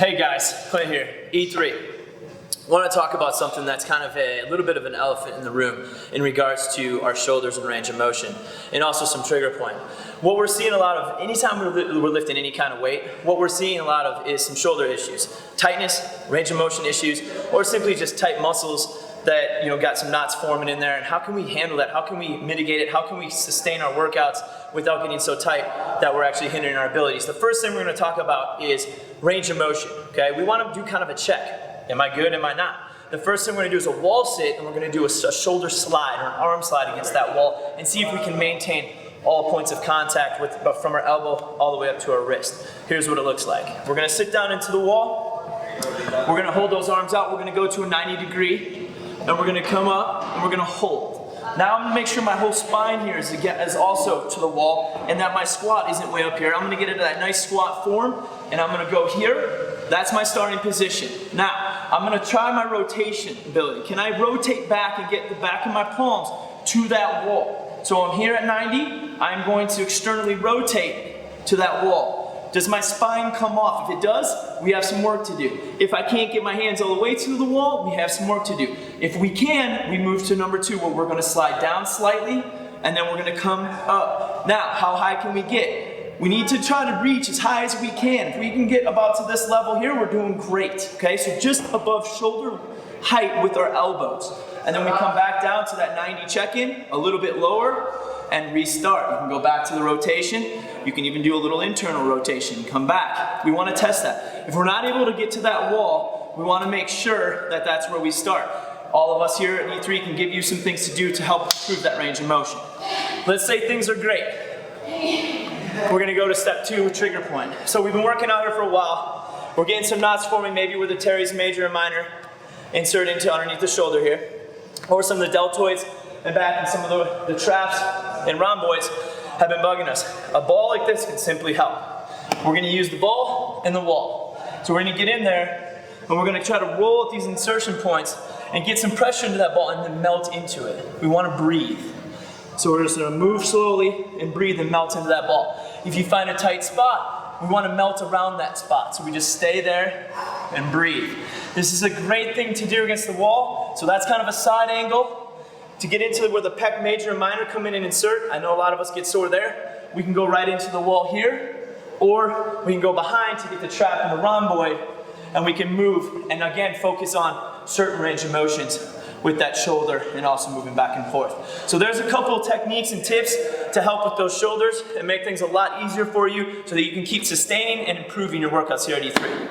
Hey guys, Clint here, E3. I want to talk about something that's kind of a little bit of an elephant in the room in regards to our shoulders and range of motion, and also some trigger point. What we're seeing a lot of, anytime we're lifting any kind of weight, what we're seeing a lot of is some shoulder issues. Tightness, range of motion issues, or simply just tight muscles that got some knots forming in there. And how can we handle that? How can we mitigate it? How can we sustain our workouts without getting so tight that we're actually hindering our abilities? The first thing we're going to talk about is range of motion. Okay, we want to do kind of a check. Am I good? Am I not? The first thing we're going to do is a wall sit, and we're going to do a shoulder slide or an arm slide against that wall and see if we can maintain all points of contact from our elbow all the way up to our wrist. Here's what it looks like. We're going to sit down into the wall. We're going to hold those arms out. We're going to go to a 90 degree, and we're going to come up and we're going to hold. Now I'm going to make sure my whole spine here is also to the wall and that my squat isn't way up here. I'm going to get into that nice squat form, and I'm going to go here. That's my starting position. Now, I'm going to try my rotation ability. Can I rotate back and get the back of my palms to that wall? So I'm here at 90. I'm going to externally rotate to that wall. Does my spine come off? If it does, we have some work to do. If I can't get my hands all the way to the wall, we have some work to do. If we can, we move to number 2, where we're going to slide down slightly, and then we're going to come up. Now, how high can we get? We need to try to reach as high as we can. If we can get about to this level here, we're doing great. Okay, so just above shoulder height with our elbows. And then we come back down to that 90 check-in, a little bit lower, and restart. You can go back to the rotation. You can even do a little internal rotation. Come back. We want to test that. If we're not able to get to that wall, we want to make sure that that's where we start. All of us here at E3 can give you some things to do to help improve that range of motion. Let's say things are great. We're going to go to step 2 with trigger point. So we've been working out here for a while. We're getting some knots forming, maybe where the teres major and minor insert into underneath the shoulder here, or some of the deltoids and back, and some of the traps and rhomboids have been bugging us. A ball like this can simply help. We're going to use the ball and the wall. So we're going to get in there, and we're going to try to roll at these insertion points and get some pressure into that ball and then melt into it. We want to breathe. So we're just going to move slowly and breathe and melt into that ball. If you find a tight spot, we want to melt around that spot. So we just stay there and breathe. This is a great thing to do against the wall. So that's kind of a side angle to get into where the pec major and minor come in and insert. I know a lot of us get sore there. We can go right into the wall here, or we can go behind to get the trap and the rhomboid, and we can move and again focus on certain range of motions with that shoulder and also moving back and forth. So there's a couple of techniques and tips to help with those shoulders and make things a lot easier for you so that you can keep sustaining and improving your workouts here at E3.